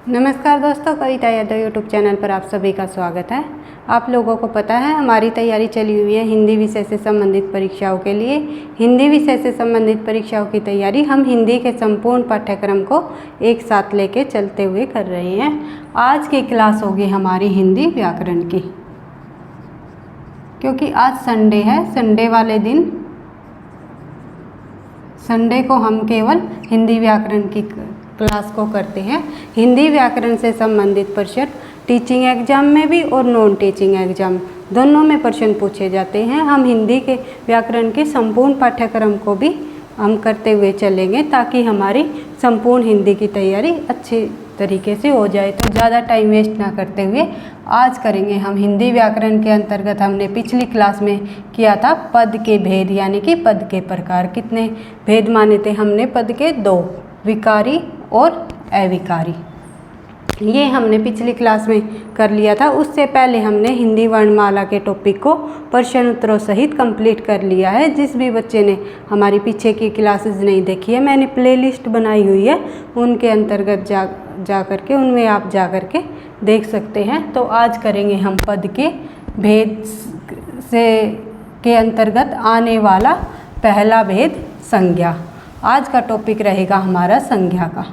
नमस्कार दोस्तों, कविता Yadav YouTube channel पर आप सभी का स्वागत है। आप लोगों को पता है हमारी तैयारी चली हुई है हिंदी विषय से संबंधित परीक्षाओं के लिए। हिंदी विषय से संबंधित परीक्षाओं की तैयारी हम हिंदी के संपूर्ण पाठ्यक्रम को एक साथ लेके चलते हुए कर रहे हैं। आज की क्लास होगी हमारी हिंदी व्याकरण की, क्योंकि आज संडे है। संडे वाले दिन संडे को हम केवल हिंदी व्याकरण की क्लास को करते हैं। हिंदी व्याकरण से संबंधित प्रश्न टीचिंग एग्जाम में भी और नॉन टीचिंग एग्जाम दोनों में प्रश्न पूछे जाते हैं। हम हिंदी के व्याकरण के संपूर्ण पाठ्यक्रम को भी हम करते हुए चलेंगे, ताकि हमारी संपूर्ण हिंदी की तैयारी अच्छे तरीके से हो जाए। तो ज़्यादा टाइम वेस्ट ना करते हुए आज करेंगे हम हिंदी व्याकरण के अंतर्गत हमने पिछली क्लास में किया था पद के भेद, यानी कि पद के प्रकार। कितने भेद माने थे हमने? पद के 2, विकारी और अविकारी। ये हमने पिछली क्लास में कर लिया था। उससे पहले हमने हिंदी वर्णमाला के टॉपिक को प्रश्न उत्तरों सहित कंप्लीट कर लिया है। जिस भी बच्चे ने हमारी पीछे की क्लासेस नहीं देखी है, मैंने प्लेलिस्ट बनाई हुई है, उनके अंतर्गत जा करके उनमें आप जा करके देख सकते हैं। तो आज करेंगे हम पद के भेद से के अंतर्गत आने वाला पहला भेद संज्ञा। आज का टॉपिक रहेगा हमारा संज्ञा का।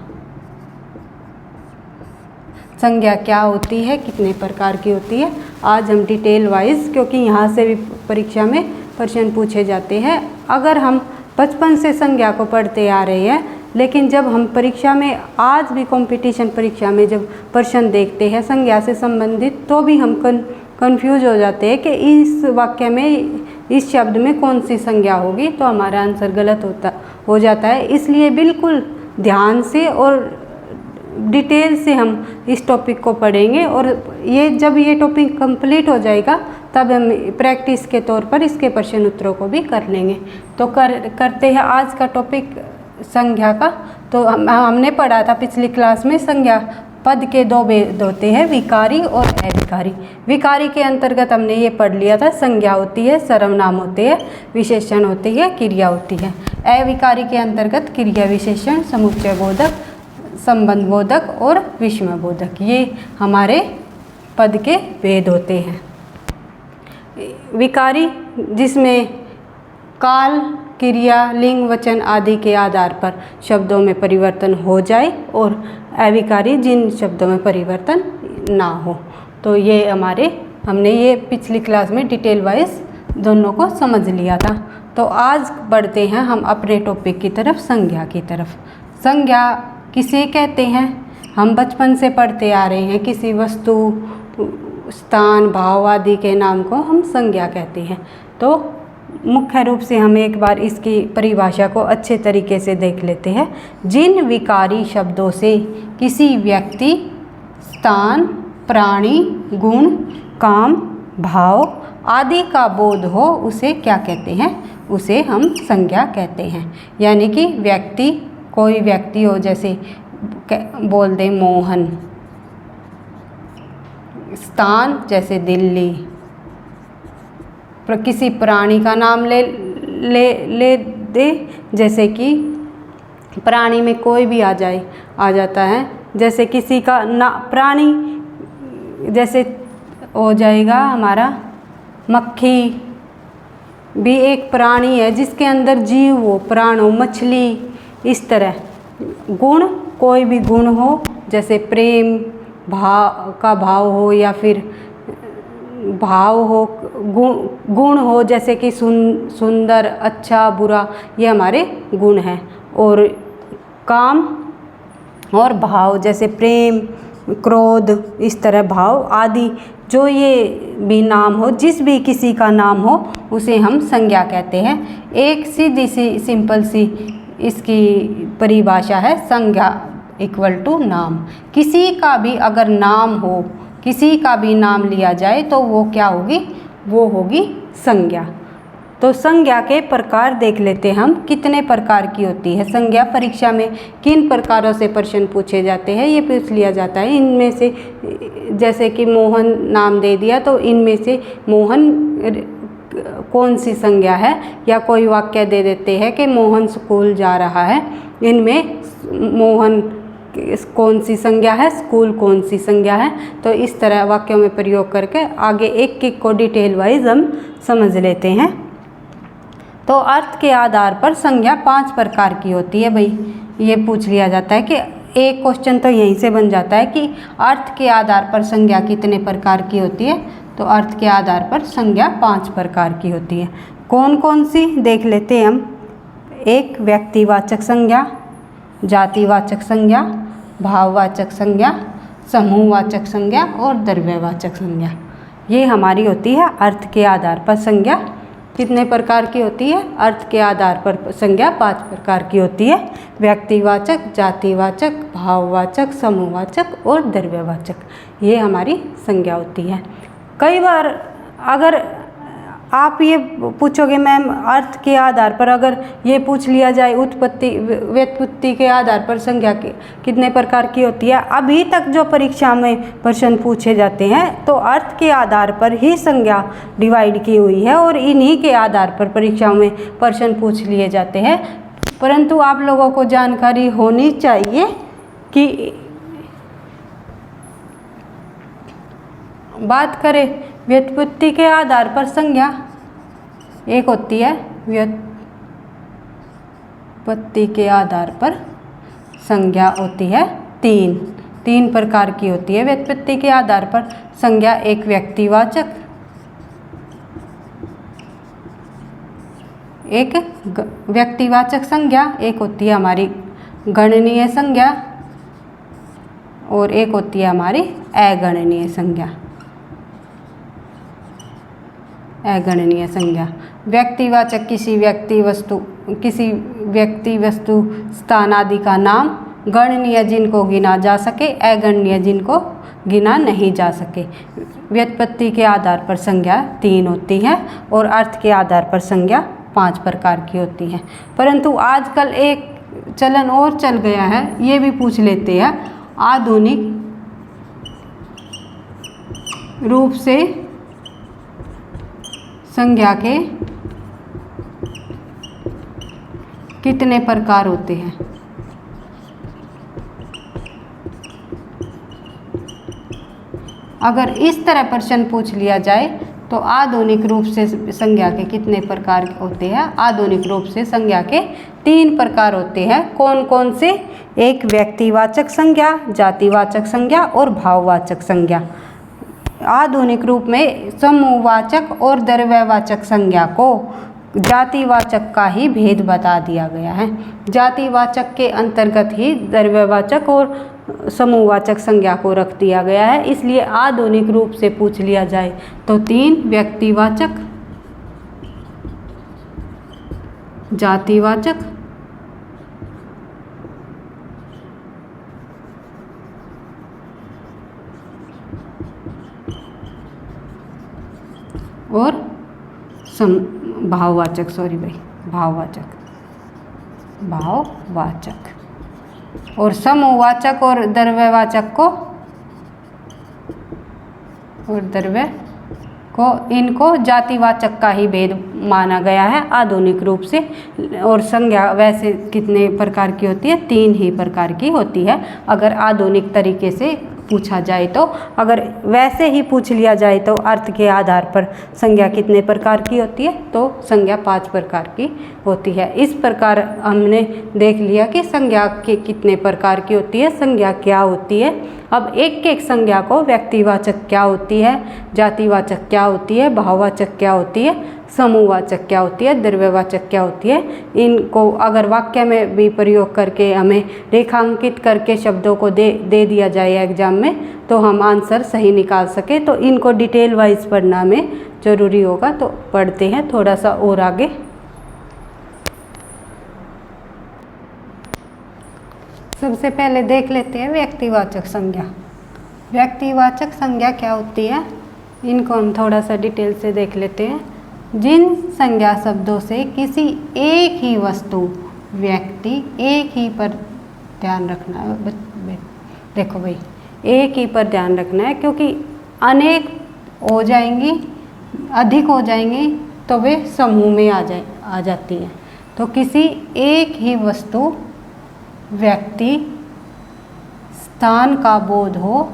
संज्ञा क्या होती है, कितने प्रकार की होती है, आज हम डिटेल वाइज, क्योंकि यहाँ से भी परीक्षा में प्रश्न पूछे जाते हैं। अगर हम बचपन से संज्ञा को पढ़ते आ रहे हैं, लेकिन जब हम परीक्षा में आज भी कंपटीशन परीक्षा में जब प्रश्न देखते हैं संज्ञा से संबंधित, तो भी हम कंफ्यूज हो जाते हैं कि इस वाक्य में, इस शब्द में कौन सी संज्ञा होगी, तो हमारा आंसर गलत हो जाता है। इसलिए बिल्कुल ध्यान से और डिटेल से हम इस टॉपिक को पढ़ेंगे, और जब ये टॉपिक कंप्लीट हो जाएगा तब हम प्रैक्टिस के तौर पर इसके प्रश्न उत्तरों को भी कर लेंगे। तो करते हैं आज का टॉपिक संज्ञा का। तो हमने पढ़ा था पिछली क्लास में संज्ञा पद के 2 भेद होते हैं, विकारी और अविकारी। विकारी के अंतर्गत हमने ये पढ़ लिया था, संज्ञा होती है, सर्वनाम होते हैं, विशेषण होती है, क्रिया होती है। अविकारी के अंतर्गत क्रिया विशेषण, समुच्चय बोधक, संबंध बोधक और विषम बोधक, ये हमारे पद के भेद होते हैं। विकारी जिसमें काल, क्रिया, लिंग, वचन आदि के आधार पर शब्दों में परिवर्तन हो जाए, और अविकारी जिन शब्दों में परिवर्तन ना हो। तो ये हमने ये पिछली क्लास में डिटेल वाइज दोनों को समझ लिया था। तो आज बढ़ते हैं हम अपने टॉपिक की तरफ, संज्ञा की तरफ। संज्ञा किसे कहते हैं? हम बचपन से पढ़ते आ रहे हैं, किसी वस्तु, स्थान, भाव आदि के नाम को हम संज्ञा कहते हैं। तो मुख्य रूप से हम एक बार इसकी परिभाषा को अच्छे तरीके से देख लेते हैं। जिन विकारी शब्दों से किसी व्यक्ति, स्थान, प्राणी, गुण, काम, भाव आदि का बोध हो, उसे क्या कहते हैं? उसे हम संज्ञा कहते हैं। यानी कि व्यक्ति, कोई व्यक्ति हो, जैसे बोल दे मोहन, स्थान जैसे दिल्ली, किसी प्राणी का नाम ले दे, जैसे कि प्राणी में कोई भी आ जाता है। जैसे किसी का प्राणी जैसे हो जाएगा हमारा मक्खी भी एक प्राणी है, जिसके अंदर जीव हो, प्राण हो, मछली, इस तरह। गुण, कोई भी गुण हो, जैसे प्रेम भाव हो, या फिर भाव हो, गुण हो, जैसे कि सुंदर, अच्छा, बुरा, ये हमारे गुण हैं। और काम और भाव, जैसे प्रेम, क्रोध, इस तरह भाव आदि, जो ये भी नाम हो, जिस भी किसी का नाम हो, उसे हम संज्ञा कहते हैं। एक सीधी सी सिंपल सी इसकी परिभाषा है, संज्ञा इक्वल टू नाम। किसी का भी अगर नाम हो, किसी का भी नाम लिया जाए, तो वो क्या होगी? वो होगी संज्ञा। तो संज्ञा के प्रकार देख लेते हम, कितने प्रकार की होती है संज्ञा। परीक्षा में किन प्रकारों से प्रश्न पूछे जाते हैं, ये पूछ लिया जाता है। इनमें से जैसे कि मोहन नाम दे दिया, तो इनमें से मोहन कौन सी संज्ञा है, या कोई वाक्य दे देते हैं कि मोहन स्कूल जा रहा है। इनमें मोहन कौन सी संज्ञा है, स्कूल कौन सी संज्ञा है। तो इस तरह वाक्यों में प्रयोग करके आगे एक एक को डिटेल वाइज हम समझ लेते हैं। तो अर्थ के आधार पर संज्ञा 5 प्रकार की होती है। भाई ये पूछ लिया जाता है कि एक क्वेश्चन तो यहीं से बन जाता है कि अर्थ के आधार पर संज्ञा कितने प्रकार की होती है। तो अर्थ के आधार पर संज्ञा 5 प्रकार की होती है। कौन कौन सी देख लेते हैं हम। एक व्यक्तिवाचक संज्ञा, जातिवाचक संज्ञा, भाववाचक संज्ञा, समूहवाचक संज्ञा और द्रव्यवाचक संज्ञा। ये हमारी होती है अर्थ के आधार पर संज्ञा। कितने प्रकार की होती है। अर्थ के आधार पर संज्ञा 5 प्रकार की होती है। व्यक्तिवाचक, जातिवाचक, भाववाचक, समूहवाचक और द्रव्यवाचक, ये हमारी संज्ञा होती है। कई बार अगर आप ये पूछोगे मैम अर्थ के आधार पर अगर ये पूछ लिया जाए उत्पत्ति व्युत्पत्ति के आधार पर संज्ञा कितने प्रकार की होती है। अभी तक जो परीक्षा में प्रश्न पूछे जाते हैं तो अर्थ के आधार पर ही संज्ञा डिवाइड की हुई है और इन्हीं के आधार पर परीक्षाओं में प्रश्न पूछ लिए जाते हैं। परंतु आप लोगों को जानकारी होनी चाहिए कि बात करें व्युत्पत्ति के आधार पर संज्ञा, एक होती है व्युत्पत्ति के आधार पर संज्ञा होती है 3 प्रकार की होती है व्युत्पत्ति के आधार पर संज्ञा। एक व्यक्तिवाचक, एक व्यक्तिवाचक संज्ञा, एक होती है हमारी गणनीय संज्ञा और एक होती है हमारी अगणनीय संज्ञा। अगणनीय संज्ञा व्यक्तिवाचक किसी व्यक्ति वस्तु स्थान आदि का नाम, गणनीय जिनको गिना जा सके, अगणनीय जिनको गिना नहीं जा सके। व्युत्पत्ति के आधार पर संज्ञा 3 होती है और अर्थ के आधार पर संज्ञा 5 प्रकार की होती है। परंतु आजकल एक चलन और चल गया है, ये भी पूछ लेते हैं आधुनिक रूप से संज्ञा के कितने प्रकार होते हैं। अगर इस तरह प्रश्न पूछ लिया जाए तो आधुनिक रूप से संज्ञा के कितने प्रकार होते हैं। आधुनिक रूप से संज्ञा के 3 प्रकार होते हैं। कौन कौन से। एक व्यक्तिवाचक संज्ञा, जातिवाचक संज्ञा और भाववाचक संज्ञा। आधुनिक रूप में समूहवाचक और द्रव्यवाचक संज्ञा को जातिवाचक का ही भेद बता दिया गया है। जातिवाचक के अंतर्गत ही द्रव्यवाचक और समूहवाचक संज्ञा को रख दिया गया है। इसलिए आधुनिक रूप से पूछ लिया जाए तो 3 व्यक्तिवाचक, जातिवाचक और भाववाचक, भाववाचक और समूहवाचक और द्रव्यवाचक को इनको जातिवाचक का ही भेद माना गया है आधुनिक रूप से। और संज्ञा वैसे कितने प्रकार की होती है। 3 ही प्रकार की होती है अगर आधुनिक तरीके से पूछा जाए तो। अगर वैसे ही पूछ लिया जाए तो अर्थ के आधार पर संज्ञा कितने प्रकार की होती है तो संज्ञा 5 प्रकार की होती है। इस प्रकार हमने देख लिया कि संज्ञा के कितने प्रकार की होती है, संज्ञा क्या होती है। अब एक एक संज्ञा को व्यक्तिवाचक क्या होती है, जातिवाचक क्या होती है, भाववाचक क्या होती है, समूहवाचक क्या होती है, द्रव्यवाचक क्या होती है, इनको अगर वाक्य में भी प्रयोग करके हमें रेखांकित करके शब्दों को दे दिया जाए एग्जाम में तो हम आंसर सही निकाल सके। तो इनको डिटेल वाइज पढ़ना में ज़रूरी होगा। तो पढ़ते हैं थोड़ा सा और आगे। सबसे पहले देख लेते हैं व्यक्तिवाचक संज्ञा। व्यक्तिवाचक संज्ञा क्या होती है, इनको हम थोड़ा सा डिटेल से देख लेते हैं। जिन संज्ञा शब्दों से किसी एक ही वस्तु, व्यक्ति, एक ही पर ध्यान रखना है। देखो भाई, एक ही पर ध्यान रखना है क्योंकि अनेक हो जाएंगी, अधिक हो जाएंगी तो वे समूह में आ जाती हैं। तो किसी एक ही वस्तु, व्यक्ति, स्थान का बोध हो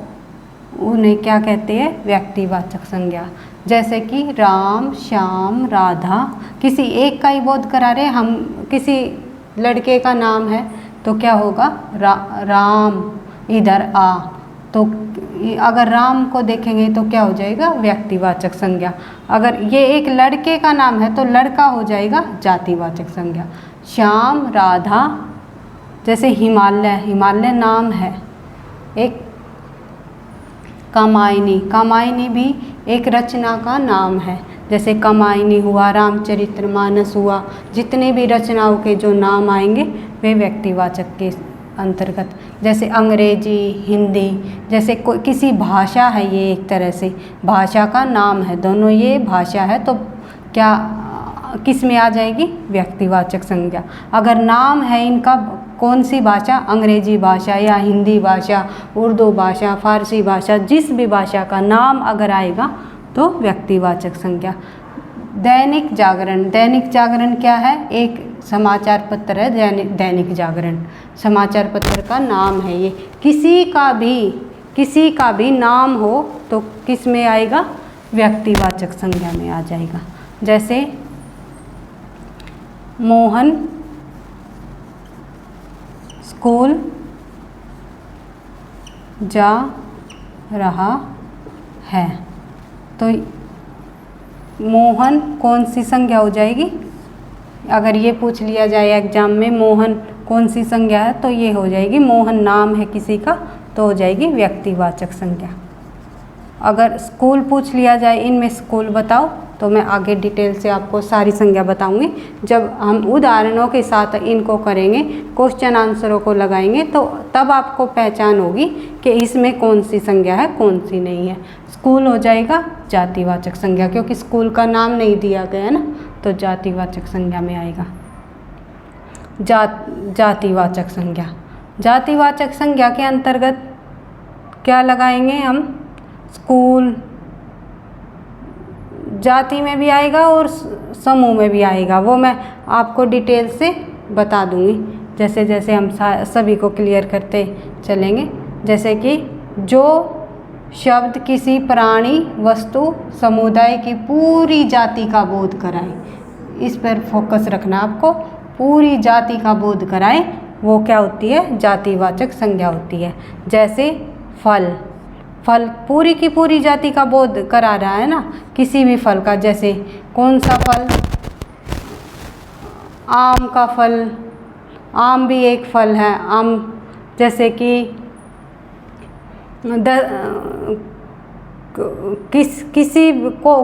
उन्हें क्या कहते हैं? व्यक्तिवाचक संज्ञा। जैसे कि राम, श्याम, राधा, किसी एक का ही बोध करा रहे, हम किसी लड़के का नाम है तो क्या होगा? राम, इधर आ, तो अगर राम को देखेंगे तो क्या हो जाएगा? व्यक्तिवाचक संज्ञा। अगर ये एक लड़के का नाम है तो लड़का हो जाएगा जातिवाचक संज्ञा। श्याम, राधा, जैसे हिमालय, हिमालय नाम है। एक कामायनी, कामायनी भी एक रचना का नाम है। जैसे कामायनी हुआ, रामचरितमानस हुआ, जितने भी रचनाओं के जो नाम आएंगे वे व्यक्तिवाचक के अंतर्गत। जैसे अंग्रेजी, हिंदी, जैसे कोई किसी भाषा है, ये एक तरह से भाषा का नाम है, दोनों ये भाषा है, तो क्या किस में आ जाएगी? व्यक्तिवाचक संज्ञा। अगर नाम है इनका कौन सी भाषा? अंग्रेजी भाषा या हिंदी भाषा, उर्दू भाषा, फारसी भाषा, जिस भी भाषा का नाम अगर आएगा तो व्यक्तिवाचक संज्ञा। दैनिक जागरण, दैनिक जागरण क्या है? एक समाचार पत्र है, दैनिक जागरण समाचार पत्र का नाम है। ये किसी का भी नाम हो तो किस में आएगा? व्यक्तिवाचक संज्ञा में आ जाएगा। जैसे मोहन स्कूल जा रहा है, तो मोहन कौन सी संज्ञा हो जाएगी? अगर ये पूछ लिया जाए एग्जाम में मोहन कौन सी संज्ञा है तो ये हो जाएगी, मोहन नाम है किसी का तो हो जाएगी व्यक्तिवाचक संज्ञा। अगर स्कूल पूछ लिया जाए इनमें स्कूल बताओ तो मैं आगे डिटेल से आपको सारी संज्ञा बताऊंगी। जब हम उदाहरणों के साथ इनको करेंगे, क्वेश्चन आंसरों को लगाएंगे, तो तब आपको पहचान होगी कि इसमें कौन सी संज्ञा है कौन सी नहीं है। स्कूल हो जाएगा जातिवाचक संज्ञा, क्योंकि स्कूल का नाम नहीं दिया गया है ना, तो जातिवाचक संज्ञा में आएगा। जातिवाचक संज्ञा, जातिवाचक संज्ञा के अंतर्गत क्या लगाएंगे हम? स्कूल जाति में भी आएगा और समूह में भी आएगा, वो मैं आपको डिटेल से बता दूंगी जैसे जैसे हम सभी को क्लियर करते चलेंगे। जैसे कि जो शब्द किसी प्राणी, वस्तु, समुदाय की पूरी जाति का बोध कराए, इस पर फोकस रखना आपको, पूरी जाति का बोध कराए, वो क्या होती है? जातिवाचक संज्ञा होती है। जैसे फल, फल पूरी की पूरी जाति का बोध करा रहा है ना, किसी भी फल का। जैसे कौन सा फल? आम का फल, आम भी एक फल है। आम जैसे कि किसी को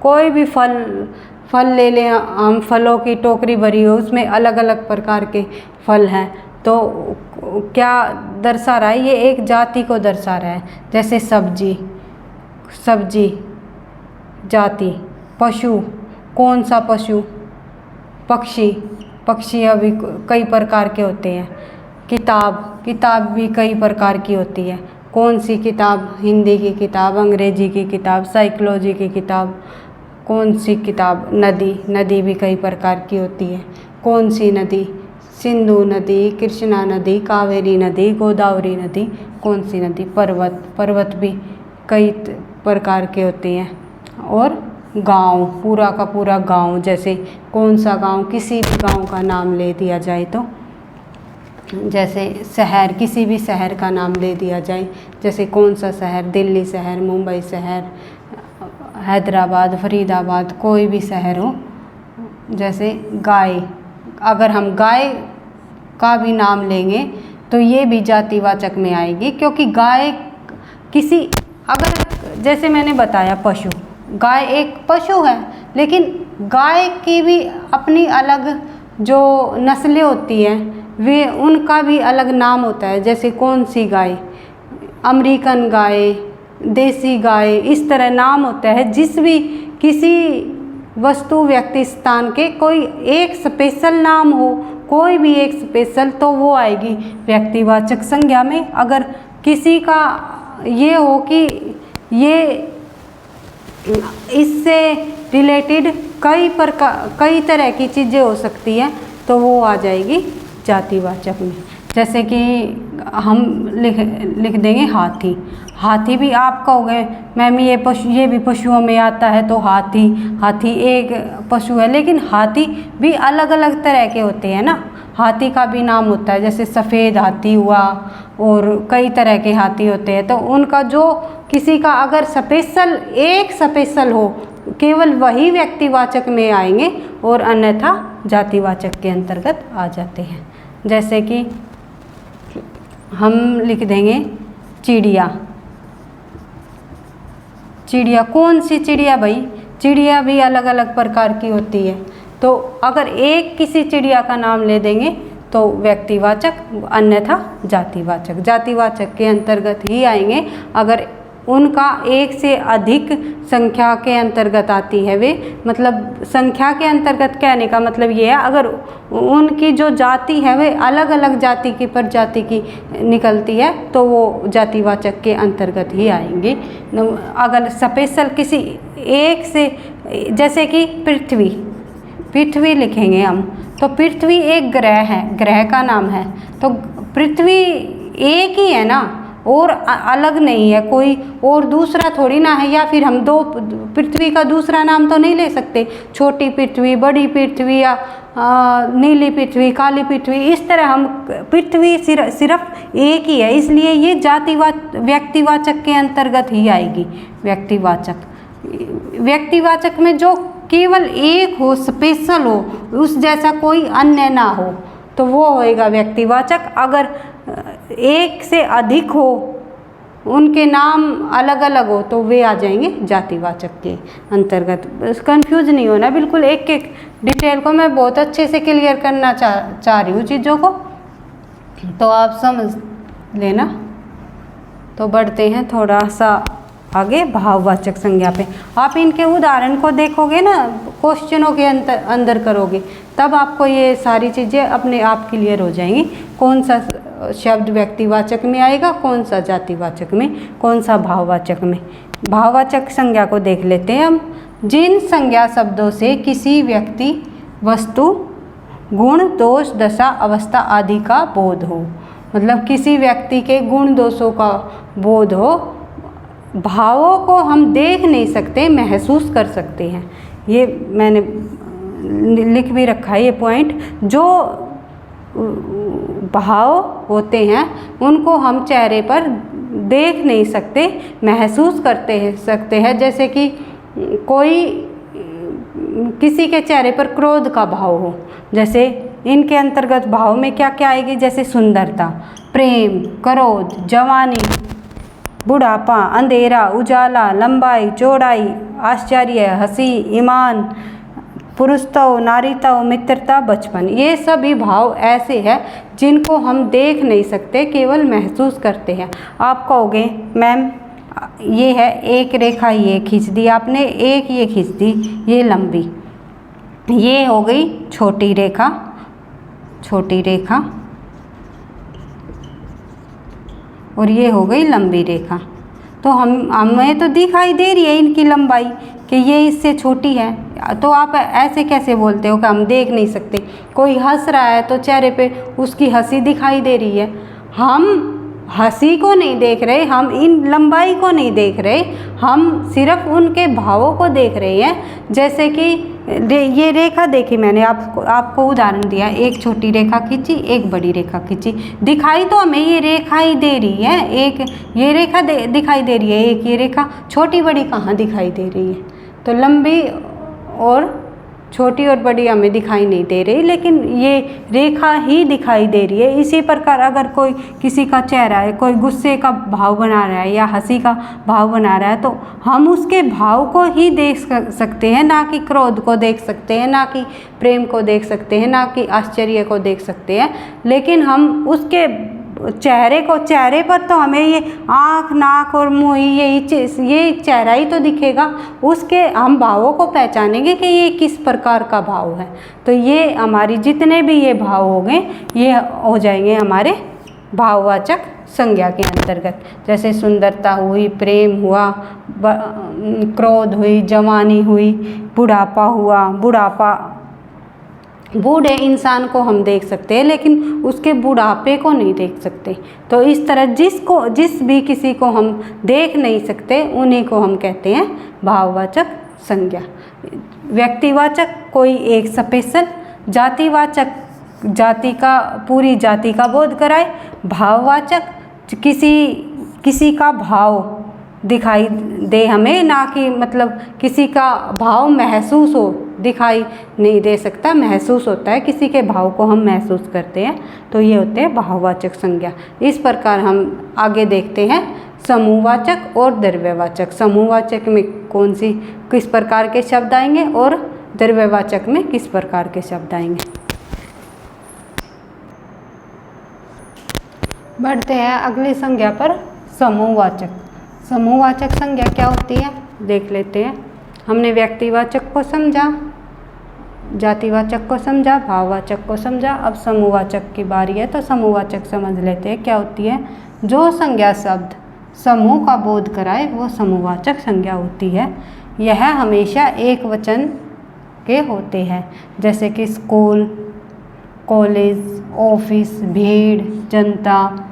कोई भी फल ले लें हम, फलों की टोकरी भरी हो, उसमें अलग अलग प्रकार के फल हैं, तो क्या दर्शा रहा है? ये एक जाति को दर्शा रहा है। जैसे सब्जी, सब्जी जाति। पशु, कौन सा पशु? पक्षी, पक्षी अभी कई प्रकार के होते हैं। किताब, किताब भी कई प्रकार की होती है। कौन सी किताब? हिंदी की किताब, अंग्रेजी की किताब, साइकोलॉजी की किताब, कौन सी किताब? नदी, नदी भी कई प्रकार की होती है। कौन सी नदी? सिंधु नदी, कृष्णा नदी, कावेरी नदी, गोदावरी नदी। कौन सी नदी? पर्वत, पर्वत भी कई प्रकार के होते हैं। और गांव, पूरा का पूरा गांव, जैसे कौन सा गांव? किसी भी गांव का नाम ले दिया जाए तो। जैसे शहर, किसी भी शहर का नाम ले दिया जाए, जैसे कौन सा शहर? दिल्ली शहर, मुंबई शहर, हैदराबाद, फरीदाबाद, कोई भी शहर हो। जैसे गाय, अगर हम गाय का भी नाम लेंगे तो ये भी जातिवाचक में आएगी, क्योंकि गाय किसी, अगर जैसे मैंने बताया पशु, गाय एक पशु है, लेकिन गाय की भी अपनी अलग जो नस्लें होती हैं वे उनका भी अलग नाम होता है। जैसे कौन सी गाय? अमेरिकन गाय, देसी गाय, इस तरह नाम होता है। जिस भी किसी वस्तु, व्यक्ति, स्थान के कोई एक स्पेशल नाम हो, कोई भी एक स्पेशल, तो वो आएगी व्यक्तिवाचक संज्ञा में। अगर किसी का ये हो कि ये इससे रिलेटेड कई तरह की चीज़ें हो सकती हैं, तो वो आ जाएगी जातिवाचक में। जैसे कि हम लिख देंगे हाथी। हाथी भी आप कहोगे मैम ये भी पशुओं में आता है, तो हाथी एक पशु है, लेकिन हाथी भी अलग अलग तरह के होते हैं ना। हाथी का भी नाम होता है, जैसे सफ़ेद हाथी हुआ और कई तरह के हाथी होते हैं। तो उनका जो किसी का अगर स्पेशल हो, केवल वही व्यक्तिवाचक में आएंगे और अन्यथा जातिवाचक के अंतर्गत आ जाते हैं। जैसे कि हम लिख देंगे चिड़िया। चिड़िया कौन सी चिड़िया भाई? चिड़िया भी अलग अलग प्रकार की होती है। तो अगर एक किसी चिड़िया का नाम ले देंगे तो व्यक्तिवाचक, अन्यथा जातिवाचक। जातिवाचक के अंतर्गत ही आएंगे अगर उनका एक से अधिक संख्या के अंतर्गत आती है वे। मतलब संख्या के अंतर्गत कहने का मतलब ये है, अगर उनकी जो जाति है वे अलग अलग जाति की प्रजाति की निकलती है तो वो जातिवाचक के अंतर्गत ही आएंगे। अगर स्पेशल किसी एक से, जैसे कि पृथ्वी लिखेंगे हम, तो पृथ्वी एक ग्रह है, ग्रह का नाम है। तो पृथ्वी एक ही है ना, और अलग नहीं है कोई, और दूसरा थोड़ी ना है। या फिर हम दो पृथ्वी का दूसरा नाम तो नहीं ले सकते, छोटी पृथ्वी, बड़ी पृथ्वी, या नीली पृथ्वी, काली पृथ्वी। इस तरह हम पृथ्वी सिर्फ एक ही है, इसलिए ये व्यक्तिवाचक के अंतर्गत ही आएगी। व्यक्तिवाचक में जो केवल एक हो, स्पेशल हो, उस जैसा कोई अन्य ना हो, तो वो होएगा व्यक्तिवाचक। अगर एक से अधिक हो, उनके नाम अलग अलग हो, तो वे आ जाएंगे जातिवाचक के अंतर्गत। कंफ्यूज नहीं होना, बिल्कुल एक एक डिटेल को मैं बहुत अच्छे से क्लियर करना चाह रही हूँ चीज़ों को, तो आप समझ लेना। तो बढ़ते हैं थोड़ा सा आगे भाववाचक संज्ञा पे। आप इनके उदाहरण को देखोगे ना, क्वेश्चनों के अंदर करोगे, तब आपको ये सारी चीज़ें अपने आप क्लियर हो जाएंगी। कौन सा शब्द व्यक्तिवाचक में आएगा, कौन सा जातिवाचक में, कौन सा भाववाचक में। भाववाचक संज्ञा को देख लेते हैं हम। जिन संज्ञा शब्दों से किसी व्यक्ति, वस्तु, गुण, दोष, दशा, अवस्था आदि का बोध हो। मतलब किसी व्यक्ति के गुण दोषों का बोध हो। भावों को हम देख नहीं सकते, महसूस कर सकते हैं। ये मैंने लिख भी रखा है ये पॉइंट। जो भाव होते हैं उनको हम चेहरे पर देख नहीं सकते, महसूस सकते हैं। जैसे कि कोई किसी के चेहरे पर क्रोध का भाव हो, जैसे इनके अंतर्गत भाव में क्या क्या आएगी, जैसे सुंदरता, प्रेम, क्रोध, जवानी, बुढ़ापा, अंधेरा, उजाला, लंबाई, चौड़ाई, आश्चर्य, हंसी, ईमान, पुरुषत्व, नारीत्व, मित्रता, बचपन। ये सभी भाव ऐसे हैं जिनको हम देख नहीं सकते, केवल महसूस करते हैं। आप कहोगे मैम ये है एक रेखा, ये खींच दी आपने, एक ये खींच दी, ये लंबी, ये हो गई छोटी रेखा, और ये हो गई लंबी रेखा। तो हमें तो दिखाई दे रही है इनकी लंबाई कि ये इससे छोटी है, तो आप ऐसे कैसे बोलते हो कि हम देख नहीं सकते। कोई हंस रहा है तो चेहरे पे उसकी हंसी दिखाई दे रही है, हम हंसी को नहीं देख रहे, हम इन लंबाई को नहीं देख रहे, हम सिर्फ उनके भावों को देख रहे हैं। जैसे कि ये रेखा देखी मैंने, आपको उदाहरण दिया, एक छोटी रेखा खींची, एक बड़ी रेखा खींची, दिखाई तो हमें ये रेखा ही दे रही है। एक ये रेखा दिखाई दे रही है, एक ये रेखा, छोटी बड़ी कहाँ दिखाई दे रही है। तो लंबी और छोटी और बड़ी हमें दिखाई नहीं दे रही, लेकिन ये रेखा ही दिखाई दे रही है। इसी प्रकार अगर कोई किसी का चेहरा है, कोई गुस्से का भाव बना रहा है या हंसी का भाव बना रहा है, तो हम उसके भाव को ही देख सकते हैं, ना कि क्रोध को देख सकते हैं, ना कि प्रेम को देख सकते हैं, ना कि आश्चर्य को देख सकते हैं। लेकिन हम उसके चेहरे पर तो हमें ये आँख, नाक और मुँह, ये चेहरा ही तो दिखेगा, उसके हम भावों को पहचानेंगे कि ये किस प्रकार का भाव है। तो ये हमारी जितने भी ये भाव हो गए, ये हो जाएंगे हमारे भाववाचक संज्ञा के अंतर्गत। जैसे सुंदरता हुई, प्रेम हुआ, क्रोध हुई, जवानी हुई, बुढ़ापा हुआ, बुढ़ापा बूढ़े इंसान को हम देख सकते हैं लेकिन उसके बुढ़ापे को नहीं देख सकते। तो इस तरह जिस भी किसी को हम देख नहीं सकते उन्हीं को हम कहते हैं भाववाचक संज्ञा। व्यक्तिवाचक कोई एक स्पेशल, जातिवाचक जाति का पूरी जाति का बोध कराए, भाववाचक किसी का भाव दिखाई दे हमें, ना कि मतलब किसी का भाव महसूस हो, दिखाई नहीं दे सकता, महसूस होता है, किसी के भाव को हम महसूस करते हैं, तो ये होते हैं भाववाचक संज्ञा। इस प्रकार हम आगे देखते हैं समूहवाचक और द्रव्यवाचक। समूहवाचक में किस प्रकार के शब्द आएंगे और द्रव्यवाचक में किस प्रकार के शब्द आएंगे। बढ़ते हैं अगली संज्ञा पर, समूहवाचक। समूहवाचक संज्ञा क्या होती है देख लेते हैं। हमने व्यक्तिवाचक को समझा, जातिवाचक को समझा, भाववाचक को समझा, अब समूहवाचक की बारी है, तो समूहवाचक समझ लेते हैं क्या होती है। जो संज्ञा शब्द समूह का बोध कराए वो समूहवाचक संज्ञा होती है। यह हमेशा एक वचन के होते हैं, जैसे कि स्कूल, कॉलेज, ऑफिस, भीड़, जनता,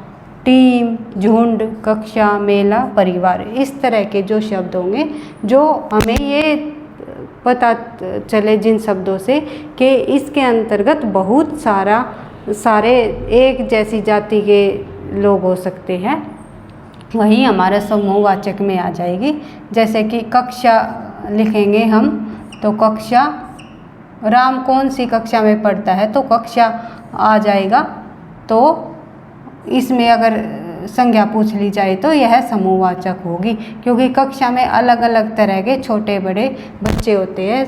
टीम, झुंड, कक्षा, मेला, परिवार। इस तरह के जो शब्द होंगे, जो हमें ये पता चले जिन शब्दों से कि इसके अंतर्गत बहुत सारे एक जैसी जाति के लोग हो सकते हैं, वही हमारा समूहवाचक में आ जाएगी। जैसे कि कक्षा लिखेंगे हम, तो कक्षा, राम कौन सी कक्षा में पढ़ता है, तो कक्षा आ जाएगा। तो इसमें अगर संज्ञा पूछ ली जाए तो यह समूहवाचक होगी, क्योंकि कक्षा में अलग अलग तरह के छोटे बड़े बच्चे होते हैं,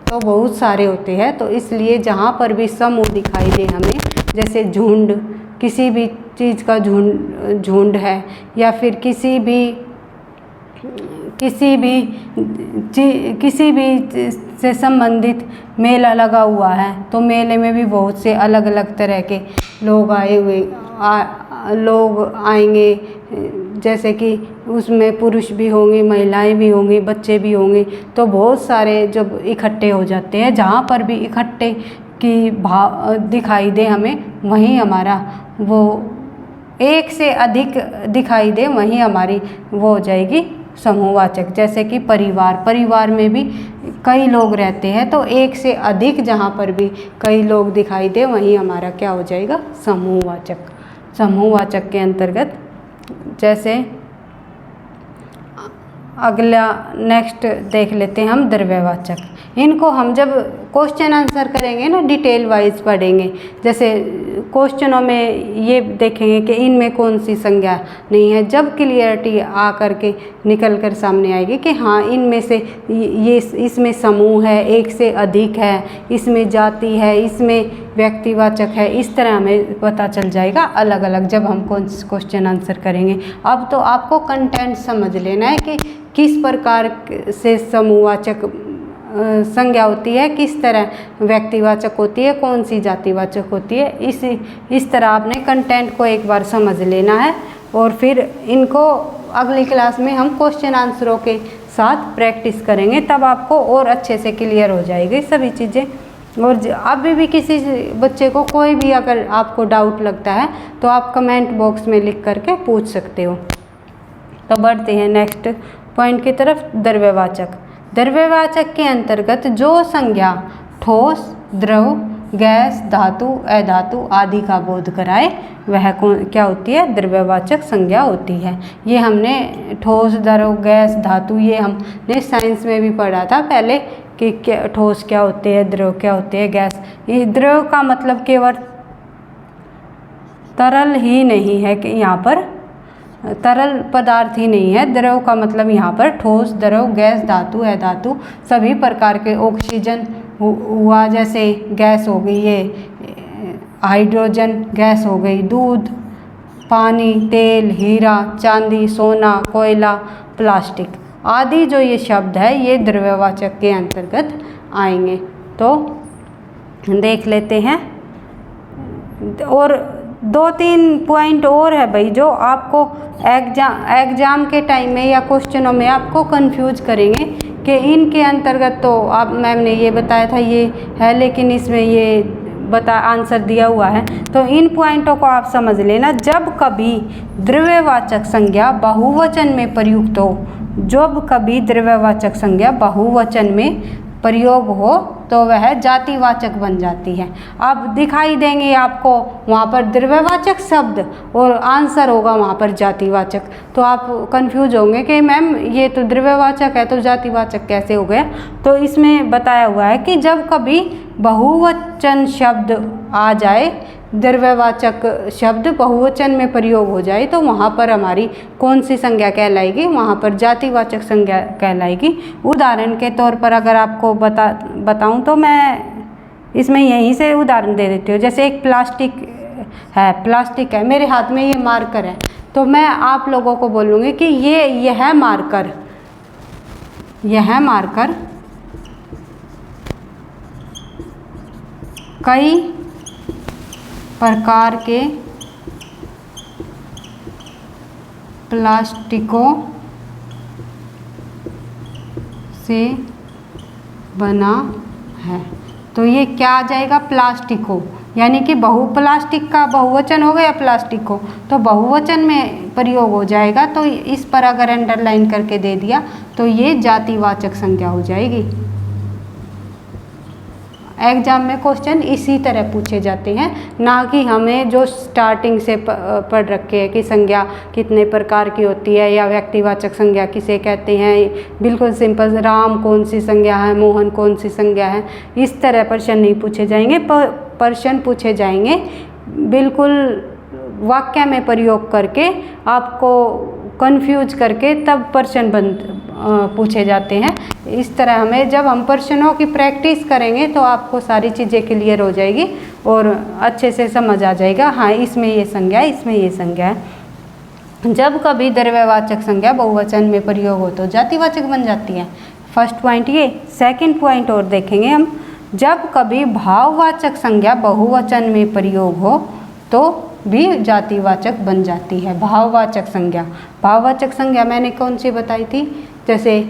तो बहुत सारे होते हैं, तो इसलिए जहाँ पर भी समूह दिखाई दे हमें, जैसे झुंड, किसी भी चीज़ का झुंड है, या फिर किसी भी से संबंधित मेला लगा हुआ है, तो मेले में भी बहुत से अलग अलग तरह के लोग लोग आएंगे, जैसे कि उसमें पुरुष भी होंगे, महिलाएं भी होंगी, बच्चे भी होंगे, तो बहुत सारे जब इकट्ठे हो जाते हैं, जहाँ पर भी इकट्ठे की भाव दिखाई दे हमें, वहीं हमारा वो एक से अधिक दिखाई दे, वहीं हमारी वो हो जाएगी समूहवाचक। जैसे कि परिवार में भी कई लोग रहते हैं, तो एक से अधिक जहाँ पर भी कई लोग दिखाई दे, वहीं हमारा क्या हो जाएगा समूहवाचक। समूहवाचक के अंतर्गत जैसे अगला नेक्स्ट देख लेते हैं हम द्रव्यवाचक। इनको हम जब क्वेश्चन आंसर करेंगे ना, डिटेल वाइज पढ़ेंगे, जैसे क्वेश्चनों में ये देखेंगे कि इनमें कौन सी संज्ञा नहीं है, जब क्लियरिटी आ करके निकल कर सामने आएगी कि हाँ इनमें से ये इसमें समूह है, एक से अधिक है, इसमें जाति है, इसमें व्यक्तिवाचक है, इस तरह हमें पता चल जाएगा अलग अलग जब हम क्वेश्चन आंसर करेंगे। अब तो आपको कंटेंट समझ लेना है कि किस प्रकार से समूहवाचक संज्ञा होती है, किस तरह व्यक्तिवाचक होती है, कौन सी जातिवाचक होती है। इस तरह आपने कंटेंट को एक बार समझ लेना है, और फिर इनको अगली क्लास में हम क्वेश्चन आंसरों के साथ प्रैक्टिस करेंगे, तब आपको और अच्छे से क्लियर हो जाएगी सभी चीज़ें। और अभी भी किसी बच्चे को कोई भी अगर आपको डाउट लगता है तो आप कमेंट बॉक्स में लिख करके पूछ सकते हो। तो बढ़ते हैं नेक्स्ट पॉइंट की तरफ, द्रव्यवाचक। द्रव्यवाचक के अंतर्गत जो संज्ञा ठोस, द्रव, गैस, धातु, अधातु आदि का बोध कराए वह क्या होती है, द्रव्यवाचक संज्ञा होती है। ये हमने ठोस, द्रव, गैस, धातु ये हमने साइंस में भी पढ़ा था पहले कि क्या ठोस क्या होते हैं, द्रव क्या होते हैं, गैस। ये द्रव का मतलब केवल तरल ही नहीं है कि यहाँ पर तरल पदार्थ ही नहीं है, द्रव का मतलब यहाँ पर ठोस, द्रव, गैस, धातु, अधातु सभी प्रकार के, ऑक्सीजन हुआ जैसे गैस हो गई, ये हाइड्रोजन गैस हो गई, दूध, पानी, तेल, हीरा, चांदी, सोना, कोयला, प्लास्टिक आदि जो ये शब्द है ये द्रव्यवाचक के अंतर्गत आएंगे। तो देख लेते हैं, और 2-3 पॉइंट और है भाई जो आपको एग्जाम के टाइम में या क्वेश्चनों में आपको कंफ्यूज करेंगे कि इनके अंतर्गत तो आप मैम ने ये बताया था ये है, लेकिन इसमें ये आंसर दिया हुआ है। तो इन पॉइंटों को आप समझ लेना। जब कभी द्रव्यवाचक संज्ञा बहुवचन में प्रयुक्त हो, जब कभी द्रव्यवाचक संज्ञा बहुवचन में प्रयोग हो तो वह जातिवाचक बन जाती है। अब दिखाई देंगे आपको वहाँ पर द्रव्यवाचक शब्द और आंसर होगा वहाँ पर जातिवाचक। तो आप कंफ्यूज होंगे कि मैम ये तो द्रव्यवाचक है तो जातिवाचक कैसे हो गया। तो इसमें बताया हुआ है कि जब कभी बहुवचन शब्द आ जाए, द्रव्यवाचक शब्द बहुवचन में प्रयोग हो जाए, तो वहाँ पर हमारी कौन सी संज्ञा कहलाएगी, वहाँ पर जातिवाचक संज्ञा कहलाएगी। उदाहरण के तौर पर अगर आपको बताऊँ तो मैं इसमें यहीं से उदाहरण दे देती हूँ। जैसे एक प्लास्टिक है, मेरे हाथ में ये मार्कर है, तो मैं आप लोगों को बोलूँगी कि यह मार्कर कई प्रकार के प्लास्टिकों से बना है। तो ये क्या आ जाएगा, प्लास्टिको, यानी कि प्लास्टिक का बहुवचन हो गया प्लास्टिको, तो बहुवचन में प्रयोग हो जाएगा। तो इस पर अगर अंडरलाइन करके दे दिया तो ये जातिवाचक संज्ञा हो जाएगी। एग्जाम में क्वेश्चन इसी तरह पूछे जाते हैं, ना कि हमें जो स्टार्टिंग से पढ़ रखे हैं कि संज्ञा कितने प्रकार की होती है या व्यक्तिवाचक संज्ञा किसे कहते हैं। बिल्कुल सिंपल, राम कौन सी संज्ञा है, मोहन कौन सी संज्ञा है, इस तरह प्रश्न नहीं पूछे जाएंगे। प्रश्न पूछे जाएंगे बिल्कुल वाक्य में प्रयोग करके, आपको कंफ्यूज करके तब प्रश्न पूछे जाते हैं। इस तरह हमें जब हम प्रश्नों की प्रैक्टिस करेंगे तो आपको सारी चीज़ें क्लियर हो जाएगी और अच्छे से समझ आ जाएगा, हाँ इसमें ये संज्ञा है, इसमें ये संज्ञा है। जब कभी द्रव्यवाचक संज्ञा बहुवचन में प्रयोग हो तो जातिवाचक बन जाती है। फर्स्ट पॉइंट ये। सेकंड पॉइंट और देखेंगे हम, जब कभी भाववाचक संज्ञा बहुवचन में प्रयोग हो तो भी जातिवाचक बन जाती है। भाववाचक संज्ञा मैंने कौन सी बताई थी, जैसे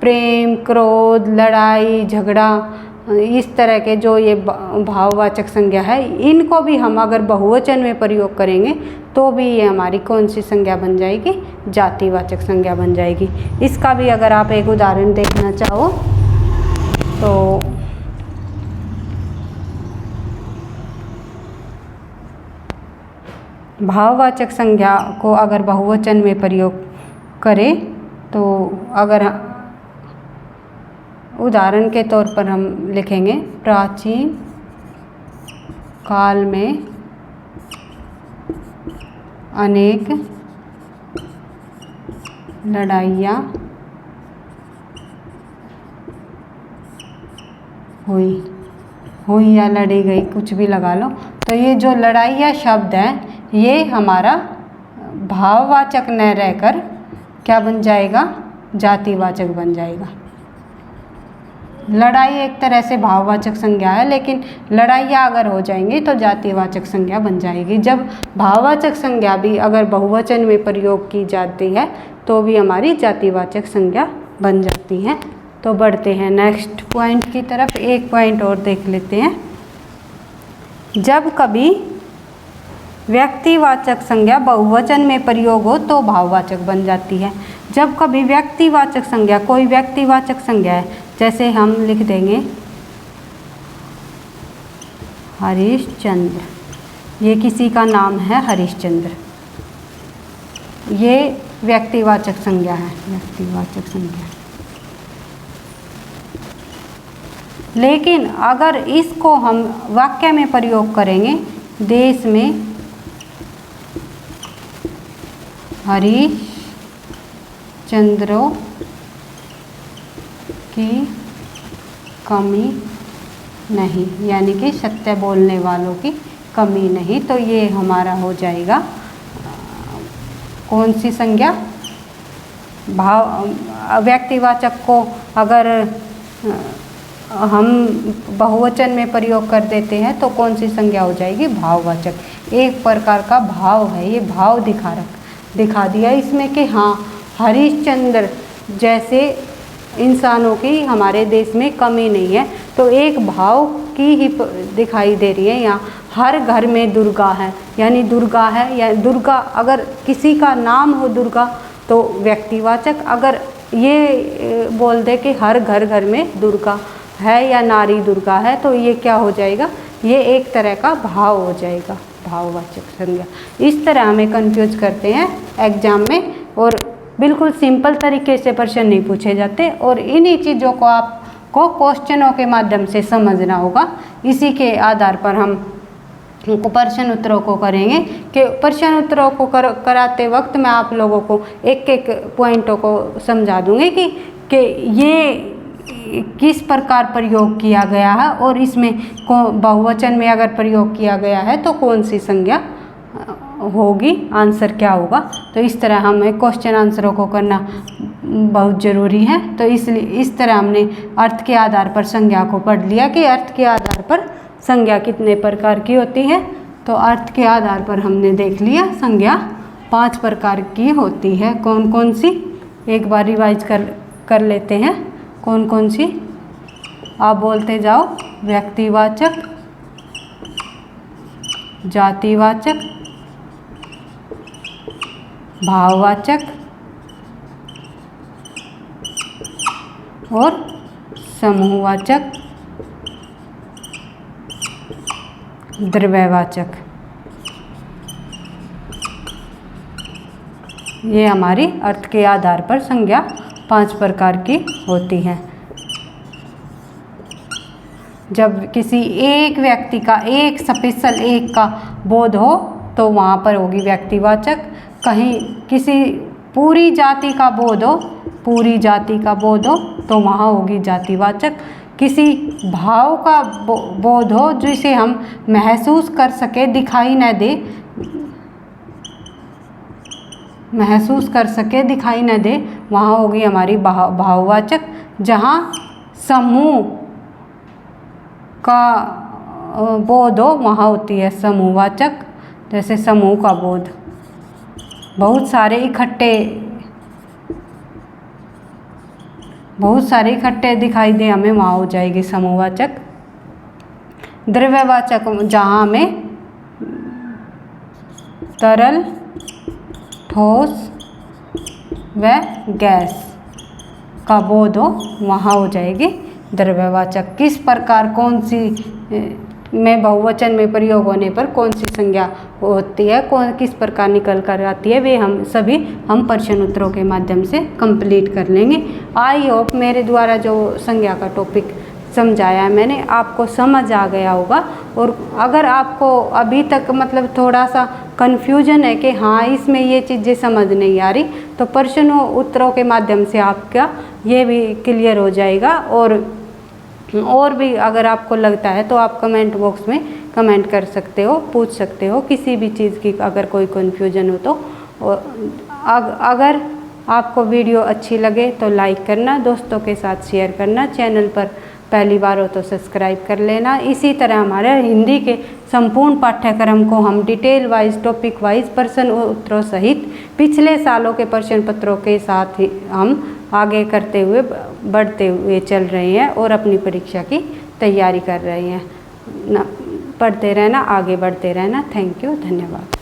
प्रेम, क्रोध, लड़ाई, झगड़ा, इस तरह के जो ये भाववाचक संज्ञा है, इनको भी हम अगर बहुवचन में प्रयोग करेंगे तो भी ये हमारी कौन सी संज्ञा बन जाएगी, जातिवाचक संज्ञा बन जाएगी। इसका भी अगर आप एक उदाहरण देखना चाहो तो भाववाचक संज्ञा को अगर बहुवचन में प्रयोग करें तो अगर उदाहरण के तौर पर हम लिखेंगे, प्राचीन काल में अनेक लड़ाइयाँ हुई या लड़ी गई, कुछ भी लगा लो। तो ये जो लड़ाइयाँ शब्द है ये हमारा भाववाचक न रहकर क्या बन जाएगा, जातिवाचक बन जाएगा। लड़ाई एक तरह से भाववाचक संज्ञा है, लेकिन लड़ाइयाँ अगर हो जाएंगी तो जातिवाचक संज्ञा बन जाएगी। जब भाववाचक संज्ञा भी अगर बहुवचन में प्रयोग की जाती है तो भी हमारी जातिवाचक संज्ञा बन जाती है। तो बढ़ते हैं नेक्स्ट पॉइंट की तरफ। एक पॉइंट और देख लेते हैं। जब कभी व्यक्तिवाचक संज्ञा बहुवचन में प्रयोग हो तो भाववाचक बन जाती है। जब कभी व्यक्तिवाचक संज्ञा, कोई व्यक्तिवाचक संज्ञा है, जैसे हम लिख देंगे हरिश्चंद्र, ये किसी का नाम है हरिश्चंद्र, ये व्यक्तिवाचक संज्ञा है, व्यक्तिवाचक संज्ञा। लेकिन अगर इसको हम वाक्य में प्रयोग करेंगे, देश में हरिश्चंद्रों की कमी नहीं, यानी कि सत्य बोलने वालों की कमी नहीं, तो ये हमारा हो जाएगा कौन सी संज्ञा, भाव। व्यक्तिवाचक को अगर हम बहुवचन में प्रयोग कर देते हैं तो कौन सी संज्ञा हो जाएगी, भाववाचक। एक प्रकार का भाव है, ये भाव दिखा दिया इसमें कि हाँ हरिश्चंद्र जैसे इंसानों की हमारे देश में कमी नहीं है। तो एक भाव की ही दिखाई दे रही है यहाँ। हर घर में दुर्गा है, यानी दुर्गा है, या दुर्गा अगर किसी का नाम हो दुर्गा तो व्यक्तिवाचक, अगर ये बोल दे कि हर घर घर में दुर्गा है या नारी दुर्गा है तो ये क्या हो जाएगा, ये एक तरह का भाव हो जाएगा, भाववाचक संज्ञा। इस तरह हमें कंफ्यूज करते हैं एग्जाम में, और बिल्कुल सिंपल तरीके से प्रश्न नहीं पूछे जाते। और इन्हीं चीज़ों को आपको क्वेश्चनों के माध्यम से समझना होगा। इसी के आधार पर हम प्रश्न उत्तरों को करेंगे कि प्रश्न उत्तरों को कराते वक्त मैं आप लोगों को एक एक पॉइंटों को समझा दूंगी कि ये किस प्रकार प्रयोग किया गया है, और इसमें बहुवचन में अगर प्रयोग किया गया है तो कौन सी संज्ञा होगी, आंसर क्या होगा। तो इस तरह हमें क्वेश्चन आंसरों को करना बहुत ज़रूरी है। तो इसलिए इस तरह हमने अर्थ के आधार पर संज्ञा को पढ़ लिया कि अर्थ के आधार पर संज्ञा कितने प्रकार की होती है। तो अर्थ के आधार पर हमने देख लिया संज्ञा 5 प्रकार की होती है। कौन कौन सी, एक बार रिवाइज कर लेते हैं। कौन कौन सी, आप बोलते जाओ। व्यक्तिवाचक, जातिवाचक, भाववाचक और समूहवाचक, द्रव्यवाचक। ये हमारी अर्थ के आधार पर संज्ञा 5 प्रकार की होती है। जब किसी एक व्यक्ति का, एक स्पेशल एक का बोध हो तो वहाँ पर होगी व्यक्तिवाचक। कहीं किसी पूरी जाति का बोध हो, पूरी जाति का बोध हो तो वहाँ होगी जातिवाचक। किसी भाव का बोध हो जिसे हम महसूस कर सके, दिखाई न दे, महसूस कर सके, दिखाई न दे, वहाँ होगी हमारी भाववाचक। जहाँ समूह का बोध हो वहाँ होती है समूहवाचक। जैसे समूह का बोध, बहुत सारे इकट्ठे दिखाई दे हमें, वहाँ हो जाएगी समूहवाचक। द्रव्यवाचक, जहाँ हमें तरल, ठोस व गैस का बोध हो, वहाँ हो जाएगी द्रव्यवाचक। किस प्रकार, कौन सी में बहुवचन में प्रयोग होने पर कौन सी संज्ञा होती है, किस प्रकार निकल कर आती है, वे हम प्रश्न उत्तरों के माध्यम से कंप्लीट कर लेंगे। आई होप मेरे द्वारा जो संज्ञा का टॉपिक समझाया मैंने आपको समझ आ गया होगा। और अगर आपको अभी तक मतलब थोड़ा सा कन्फ्यूजन है कि हाँ इसमें ये चीज़ें समझ नहीं आ रही, तो प्रश्नों उत्तरों के माध्यम से आपका ये भी क्लियर हो जाएगा। और भी अगर आपको लगता है तो आप कमेंट बॉक्स में कमेंट कर सकते हो, पूछ सकते हो किसी भी चीज़ की अगर कोई कन्फ्यूजन हो तो। अगर आपको वीडियो अच्छी लगे तो लाइक करना, दोस्तों के साथ शेयर करना, चैनल पर पहली बार हो तो सब्सक्राइब कर लेना। इसी तरह हमारे हिंदी के संपूर्ण पाठ्यक्रम को हम डिटेल वाइज, टॉपिक वाइज, प्रश्न उत्तरों सहित पिछले सालों के प्रश्न पत्रों के साथ ही हम आगे करते हुए, बढ़ते हुए चल रहे हैं और अपनी परीक्षा की तैयारी कर रहे हैं। पढ़ते रहना, आगे बढ़ते रहना। थैंक यू, धन्यवाद।